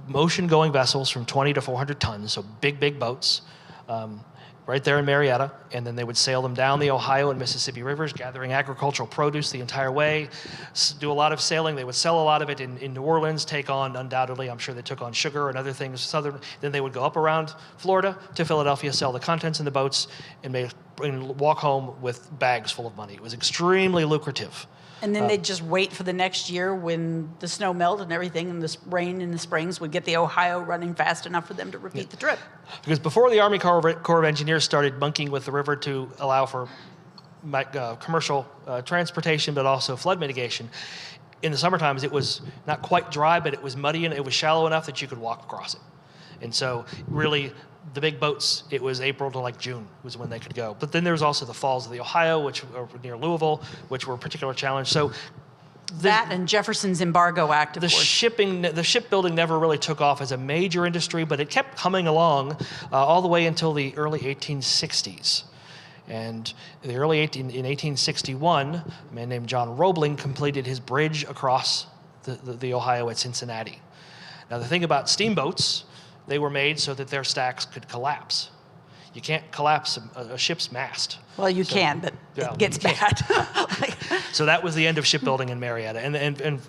motion-going vessels from 20 to 400 tons, so big boats, right there in Marietta. And then they would sail them down the Ohio and Mississippi rivers, gathering agricultural produce the entire way, do a lot of sailing. They would sell a lot of it in New Orleans, take on, undoubtedly, I'm sure they took on sugar and other things. Then they would go up around Florida to Philadelphia, sell the contents in the boats, and walk home with bags full of money. It was extremely lucrative. And then they'd just wait for the next year when the snow melted and everything, and the rain in the springs would get the Ohio running fast enough for them to repeat the trip. Because before the Army Corps of Engineers started bunking with the river to allow for commercial transportation, but also flood mitigation, in the summer times it was not quite dry, but it was muddy and it was shallow enough that you could walk across it. And so really, the big boats, it was April to June was when they could go. But then there was also the Falls of the Ohio, which are near Louisville, which were a particular challenge. So that and Jefferson's Embargo Act, of course. The shipbuilding never really took off as a major industry, but it kept coming along all the way until the early 1860s. And in 1861, a man named John Roebling completed his bridge across the Ohio at Cincinnati. Now the thing about steamboats, they were made so that their stacks could collapse. You can't collapse a ship's mast. Well, you can, but it gets bad. So that was the end of shipbuilding in Marietta, and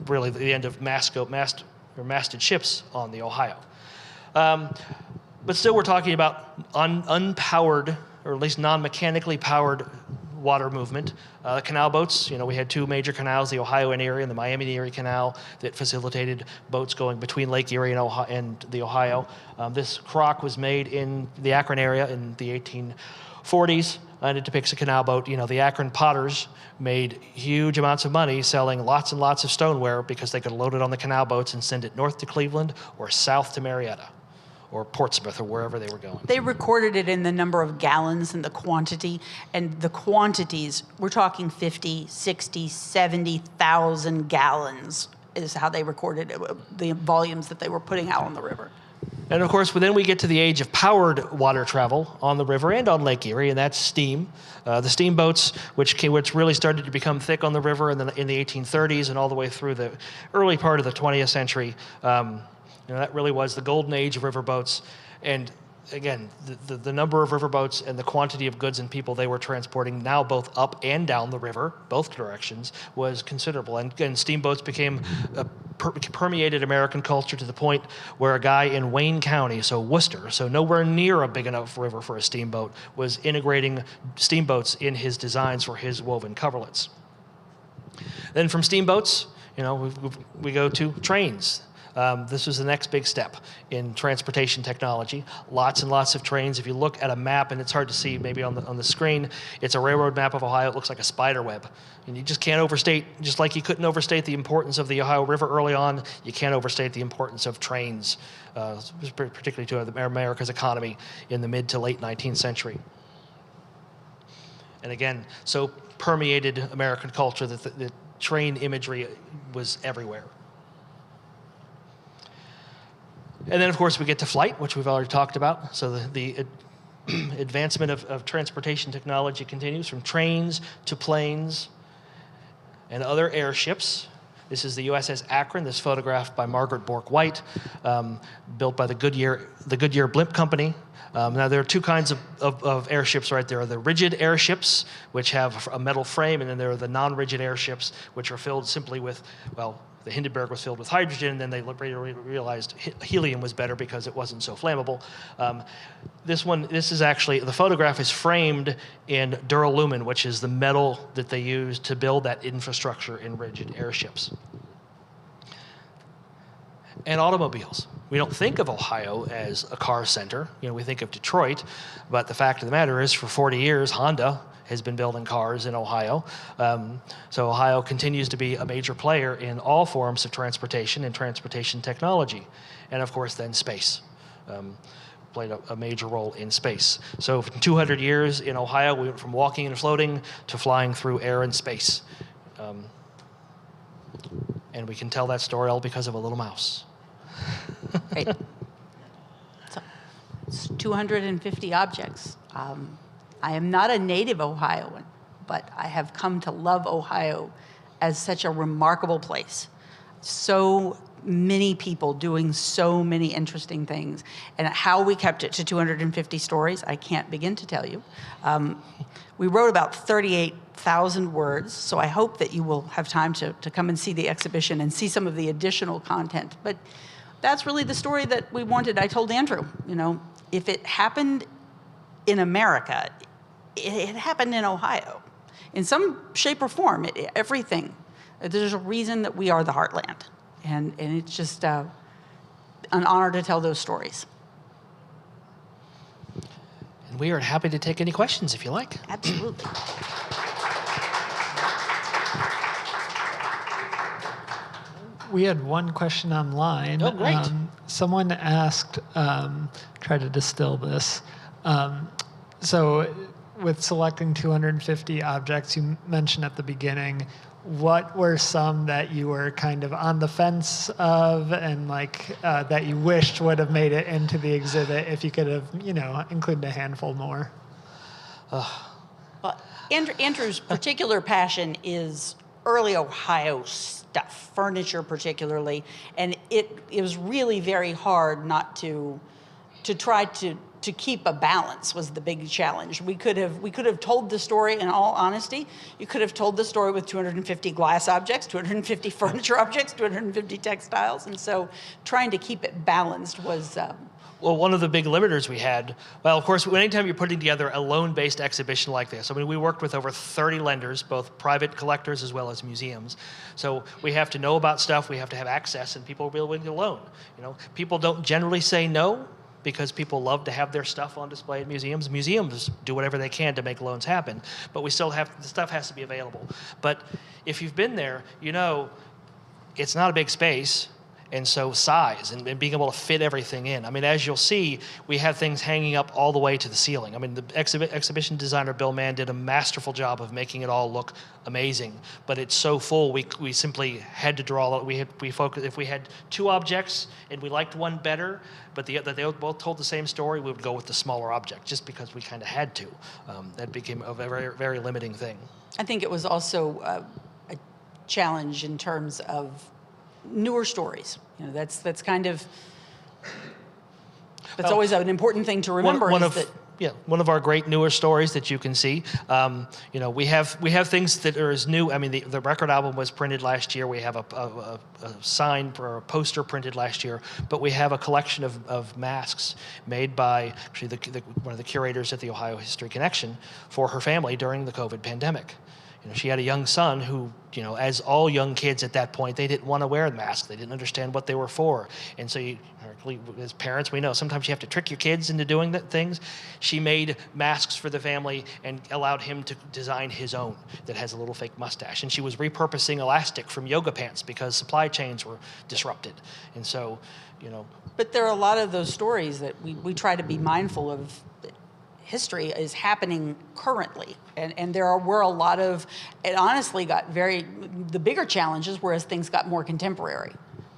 really the end of masted ships on the Ohio. But still, we're talking about unpowered, or at least non-mechanically powered water movement. Canal boats, we had two major canals, the Ohio and Erie and the Miami-Erie Canal, that facilitated boats going between Lake Erie and the Ohio. This crock was made in the Akron area in the 40s, and it depicts a canal boat. You know, the Akron potters made huge amounts of money selling lots and lots of stoneware because they could load it on the canal boats and send it north to Cleveland or south to Marietta or Portsmouth or wherever they were going. They recorded it in the number of gallons and the quantity, and the quantities, we're talking 50, 60, 70,000 gallons is how they recorded it, the volumes that they were putting out on the river. And of course, then we get to the age of powered water travel on the river and on Lake Erie, and that's steam. The steamboats, which really started to become thick on the river in the 1830s and all the way through the early part of the 20th century. That really was the golden age of riverboats. And again, the number of riverboats and the quantity of goods and people they were transporting, now both up and down the river, both directions, was considerable. And steamboats became permeated American culture to the point where a guy in Wayne County, so Worcester, so nowhere near a big enough river for a steamboat, was integrating steamboats in his designs for his woven coverlets. Then from steamboats, we go to trains. This was the next big step in transportation technology. Lots and lots of trains. If you look at a map, and it's hard to see maybe on the screen, it's a railroad map of Ohio. It looks like a spider web. And you just can't overstate, just like you couldn't overstate the importance of the Ohio River early on, you can't overstate the importance of trains, particularly to America's economy in the mid to late 19th century. And again, so permeated American culture that the train imagery was everywhere. And then, of course, we get to flight, which we've already talked about. So the advancement of transportation technology continues from trains to planes and other airships. This is the USS Akron. This photographed by Margaret Bork White, built by the Goodyear Blimp Company. Now, there are two kinds of airships right there. The rigid airships, which have a metal frame, and then there are the non-rigid airships, which are filled simply with, well, the Hindenburg was filled with hydrogen, and then they realized helium was better because it wasn't so flammable. This is actually, the photograph is framed in duralumin, which is the metal that they use to build that infrastructure in rigid airships. And automobiles. We don't think of Ohio as a car center. We think of Detroit, but the fact of the matter is, for 40 years, Honda has been building cars in Ohio. So Ohio continues to be a major player in all forms of transportation and transportation technology. And of course, then space. Played a major role in space. So for 200 years in Ohio, we went from walking and floating to flying through air and space. And we can tell that story all because of a little mouse. Right. So it's 250 objects. I am not a native Ohioan, but I have come to love Ohio as such a remarkable place. So many people doing so many interesting things. And how we kept it to 250 stories, I can't begin to tell you. We wrote about 38,000 words, so I hope that you will have time to come and see the exhibition and see some of the additional content. But that's really the story that we wanted. I told Andrew, if it happened in America, it happened in Ohio. In some shape or form, everything. There's a reason that we are the Heartland. And it's just an honor to tell those stories. And we are happy to take any questions if you like. Absolutely. We had one question online. Oh, great. Someone asked, try to distill this. So with selecting 250 objects, you mentioned at the beginning, what were some that you were kind of on the fence of and that you wished would have made it into the exhibit if you could have, included a handful more? Well, Andrew's particular passion is early Ohio stuff, furniture particularly, and it was really very hard not to try to keep a balance was the big challenge. We could have told the story, in all honesty. You could have told the story with 250 glass objects, 250 furniture objects, 250 textiles, and so trying to keep it balanced was. Well, one of the big limiters we had, well, of course, anytime you're putting together a loan-based exhibition like this, we worked with over 30 lenders, both private collectors as well as museums. So we have to know about stuff, we have to have access, and people will be willing to loan. People don't generally say no, because people love to have their stuff on display at museums. Museums do whatever they can to make loans happen, but we still have, the stuff has to be available. But if you've been there, you know it's not a big space, and so size and being able to fit everything in. I mean, as you'll see, we have things hanging up all the way to the ceiling. I mean, the exhibition designer Bill Mann did a masterful job of making it all look amazing, but it's so full we simply had to draw. We focused. If we had two objects and we liked one better, but they both told the same story, we would go with the smaller object just because we kind of had to. That became a very, very limiting thing. I think it was also a challenge in terms of newer stories. You know, that's kind of, that's always an important thing to remember. One of our great newer stories that you can see. You know, we have things that are as new. I mean, the record album was printed last year. We have a sign or a poster printed last year, but we have a collection of masks made by actually one of the curators at the Ohio History Connection for her family during the COVID pandemic. You know, she had a young son who, you know, as all young kids at that point, they didn't want to wear the mask. They didn't understand what they were for. And so as parents, we know sometimes you have to trick your kids into doing things. She made masks for the family and allowed him to design his own that has a little fake mustache. And she was repurposing elastic from yoga pants because supply chains were disrupted. And so, you know. But there are a lot of those stories that we try to be mindful of. History is happening currently, and were a lot of, it honestly got the bigger challenges were as things got more contemporary,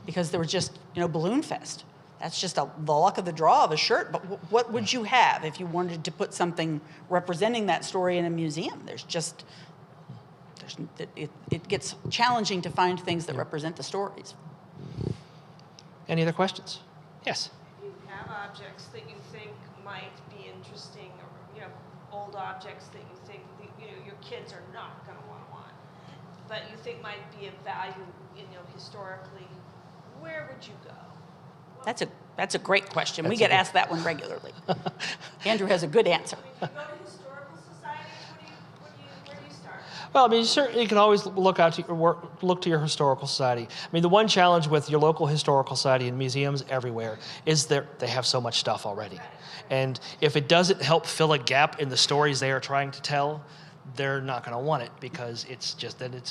because there was just, you know, Balloon Fest. That's just the luck of the draw of a shirt, but what would you have if you wanted to put something representing that story in a museum? It gets challenging to find things that represent the stories. Any other questions? Yes. You have objects that you think might be interesting, or you know, old objects that you think your kids are not going to want, but you think might be of value, you know, historically. Where would you go? That's a great question. We get asked that one regularly. Andrew has a good answer. I mean, if you go to historical societies, where do you start? Well, I mean, you can always look to your historical society. I mean, the one challenge with your local historical society and museums everywhere is that they have so much stuff already. And if it doesn't help fill a gap in the stories they are trying to tell, they're not going to want it because it's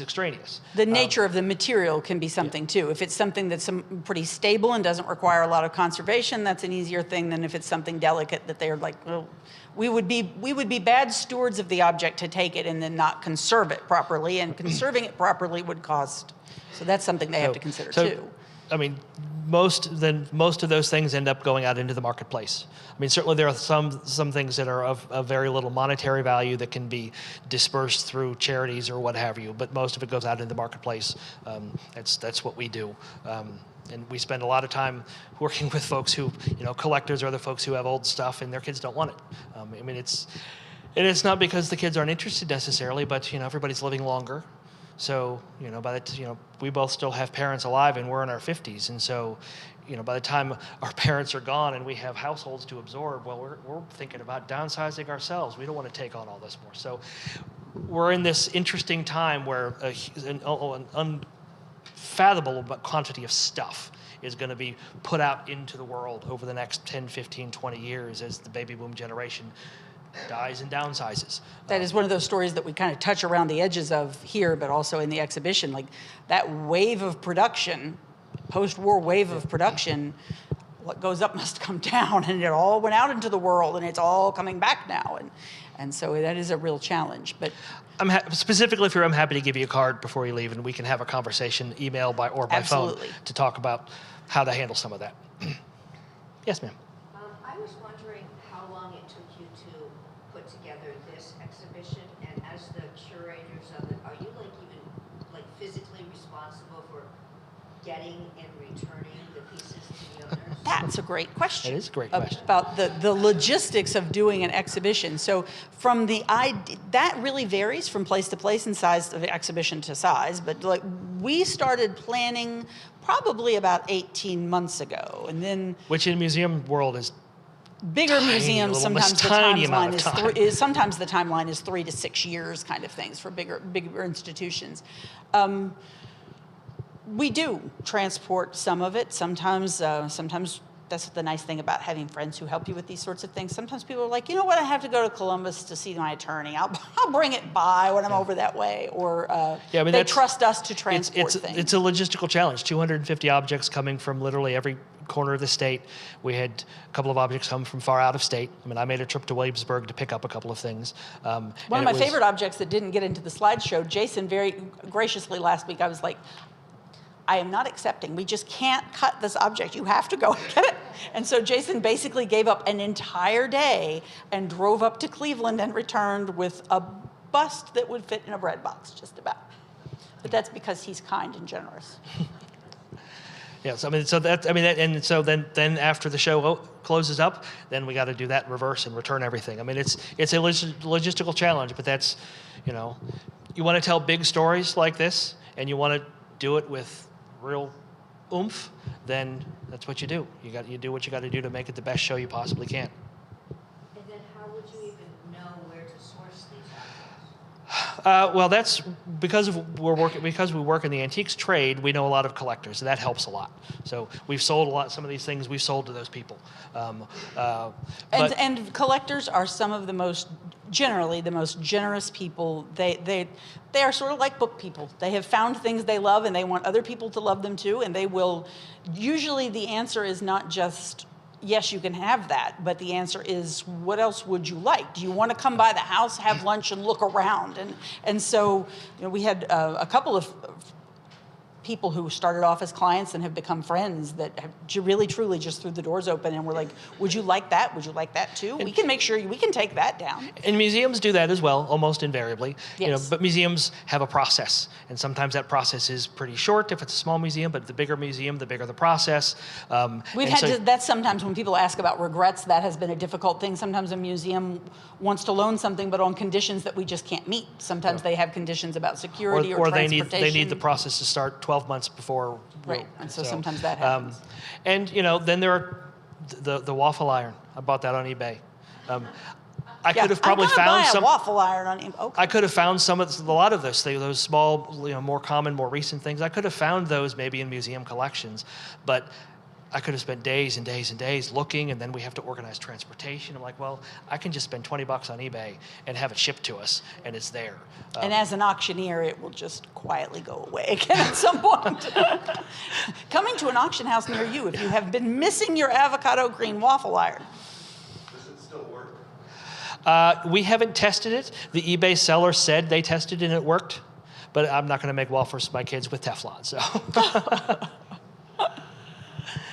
extraneous. The nature of the material can be something too. If it's something that's pretty stable and doesn't require a lot of conservation, that's an easier thing than if it's something delicate that they're like, well, we would be bad stewards of the object to take it and then not conserve it properly, and conserving it properly would cost. So that's something they have to consider too. I mean, most of those things end up going out into the marketplace. I mean, certainly there are some things that are of very little monetary value that can be dispersed through charities or what have you, but most of it goes out into the marketplace. That's what we do. And we spend a lot of time working with folks who, you know, collectors or other folks who have old stuff and their kids don't want it. I mean, it's not because the kids aren't interested necessarily, but, you know, everybody's living longer. So, you know, we both still have parents alive and we're in our 50s. And so, you know, by the time our parents are gone and we have households to absorb, well, we're thinking about downsizing ourselves. We don't want to take on all this more. So we're in this interesting time where an unfathomable quantity of stuff is going to be put out into the world over the next 10, 15, 20 years as the baby boom generation dies and downsizes. That is one of those stories that we kind of touch around the edges of here, but also in the exhibition. Like that wave of production, post-war wave of production, what goes up must come down, and it all went out into the world, and it's all coming back now. And so that is a real challenge. But specifically for you, I'm happy to give you a card before you leave, and we can have a conversation, email or by phone, to talk about how to handle some of that. Yes, ma'am. I was wondering how long it took you to put together this exhibition, and as the curators of it, are you even physically responsible for getting and returning the pieces to the owners? That's a great question. It is a great question. About the logistics of doing an exhibition. So from that really varies from place to place and size of the exhibition to size, but like we started planning probably about 18 months ago, and then which in museum world is bigger museums. Sometimes the timeline sometimes the timeline is 3 to 6 years, kind of things for bigger institutions. We do transport some of it. Sometimes that's the nice thing about having friends who help you with these sorts of things. Sometimes people are like, you know what, I have to go to Columbus to see my attorney. I'll bring it by when I'm over that way. Or they trust us to transport things. It's a logistical challenge. 250 objects coming from literally every corner of the state. We had a couple of objects come from far out of state. I mean, I made a trip to Williamsburg to pick up a couple of things. One of my favorite objects that didn't get into the slideshow, Jason very graciously last week, I was like, I am not accepting. We just can't cut this object. You have to go and get it. And so Jason basically gave up an entire day and drove up to Cleveland and returned with a bust that would fit in a bread box, just about. But that's because he's kind and generous. Yes, I mean, so then after the show closes up, then we got to do that in reverse and return everything. I mean, it's a logistical challenge, but that's, you want to tell big stories like this, and you want to do it with real oomph, then that's what you do. You do what you got to do to make it the best show you possibly can. And then how would you even know where to source these objects? Well, that's because we work in the antiques trade. We know a lot of collectors, and that helps a lot. So we've sold some of these things we've sold to those people. And collectors are some of the most generous people. They are sort of like book people. They have found things they love, and they want other people to love them too. And they will. Usually, the answer is not just yes, you can have that, but the answer is, what else would you like? Do you want to come by the house, have lunch, and look around? And so, we had a couple of people who started off as clients and have become friends that have really, truly just threw the doors open and were like, would you like that? Would you like that too? We can make sure we can take that down. And museums do that as well, almost invariably. Yes. But museums have a process, and sometimes that process is pretty short if it's a small museum, but the bigger museum, the bigger the process. That's sometimes when people ask about regrets, that has been a difficult thing. Sometimes a museum wants to loan something, but on conditions that we just can't meet. Sometimes they have conditions about security or transportation. They need the process to start 12 months before. Right, and so sometimes that happens. And then there are the waffle iron. I bought that on eBay. I could have probably found some waffle iron on eBay. Okay. I could have found a lot of those small, more common, more recent things. I could have found those maybe in museum collections, but I could have spent days and days and days looking, and then we have to organize transportation. I'm like, well, I can just spend $20 on eBay and have it shipped to us, and it's there. And as an auctioneer, it will just quietly go away again at some point. Coming to an auction house near you if you have been missing your avocado green waffle iron. Does it still work? We haven't tested it. The eBay seller said they tested it and it worked, but I'm not going to make waffles for my kids with Teflon, so.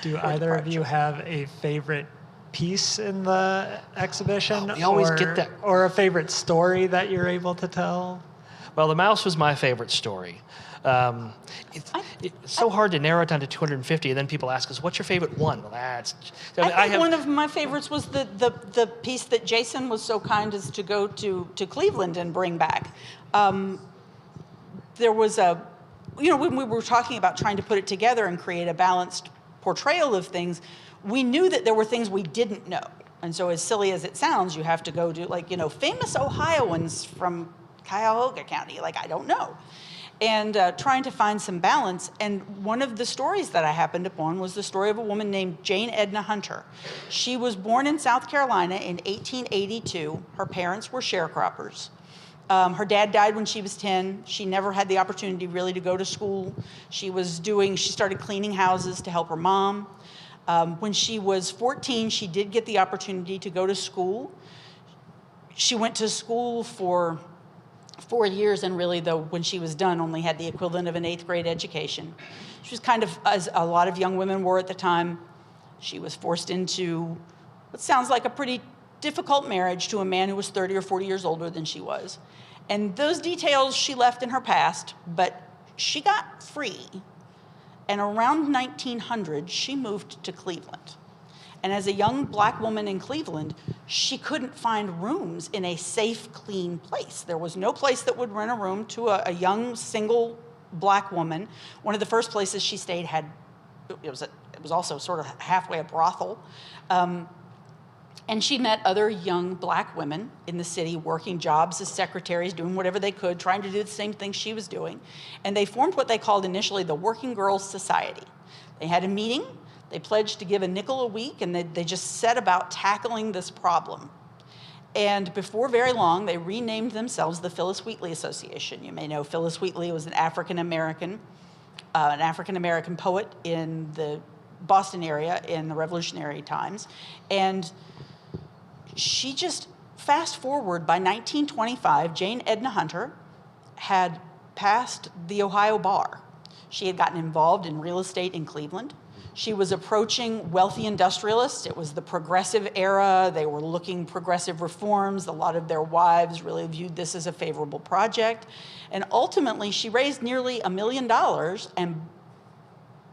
Do either of you have a favorite piece in the exhibition? We always get that. Or a favorite story that you're able to tell? Well, the mouse was my favorite story. It's so hard to narrow it down to 250, and then people ask us, what's your favorite one? Well, I think one of my favorites was the piece that Jason was so kind as to go to Cleveland and bring back. There was when we were talking about trying to put it together and create a balanced portrayal of things, we knew that there were things we didn't know. And so as silly as it sounds, you have to go to famous Ohioans from Cuyahoga County. I don't know. And trying to find some balance. And one of the stories that I happened upon was the story of a woman named Jane Edna Hunter. She was born in South Carolina in 1882. Her parents were sharecroppers. Her dad died when she was 10. She never had the opportunity really to go to school. She started cleaning houses to help her mom. When she was 14, she did get the opportunity to go to school. She went to school for 4 years, and really, though, when she was done, only had the equivalent of an 8th grade education. She was kind of, as a lot of young women were at the time, she was forced into what sounds like a pretty difficult marriage to a man who was 30 or 40 years older than she was. And those details she left in her past, but she got free. And around 1900, she moved to Cleveland. And as a young black woman in Cleveland, she couldn't find rooms in a safe, clean place. There was no place that would rent a room to a young, single black woman. One of the first places she stayed it was also sort of halfway a brothel. And she met other young black women in the city working jobs as secretaries, doing whatever they could, trying to do the same thing she was doing. And they formed what they called initially the Working Girls Society. They had a meeting. They pledged to give a nickel a week, and they just set about tackling this problem. And before very long, they renamed themselves the Phyllis Wheatley Association. You may know Phyllis Wheatley was an African American poet in the Boston area in the Revolutionary times. And she just, fast forward, by 1925, Jane Edna Hunter had passed the Ohio bar. She had gotten involved in real estate in Cleveland. She was approaching wealthy industrialists. It was the progressive era. They were looking progressive reforms. A lot of their wives really viewed this as a favorable project. And ultimately, she raised nearly $1 million and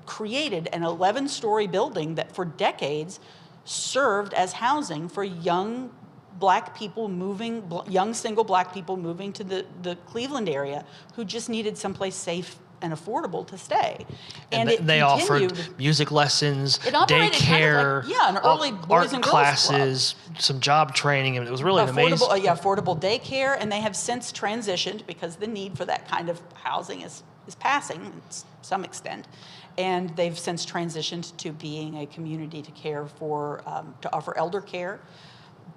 created an 11-story building that for decades served as housing for young black people moving, young single black people moving to the Cleveland area who just needed someplace safe and affordable to stay. And it they continued. offered music lessons, It operated daycare, kind of like, an early boys art and girls classes, some job training. And it was really amazing. Affordable daycare, and they have since transitioned because the need for that kind of housing is passing to some extent. And they've since transitioned to being a community to care for, to offer elder care.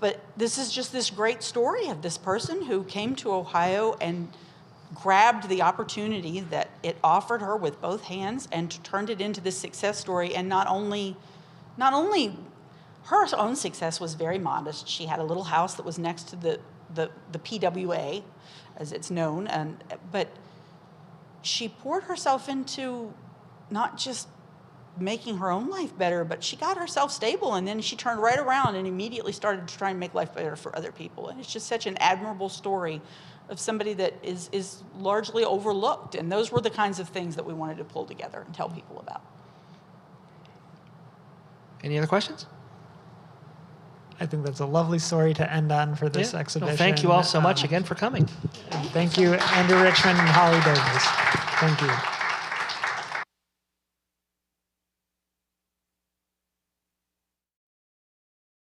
But this is just this great story of this person who came to Ohio and grabbed the opportunity that it offered her with both hands and turned it into this success story. And not only her own success was very modest. She had a little house that was next to the PWA, as it's known, but she poured herself into not just making her own life better, but she got herself stable, and then she turned right around and immediately started to try and make life better for other people. And it's just such an admirable story of somebody that is largely overlooked. And those were the kinds of things that we wanted to pull together and tell people about. Any other questions? I think that's a lovely story to end on for this exhibition. Well, thank you all so much again for coming. Thank you, Andrew Richmond and Hollie Davis. Thank you.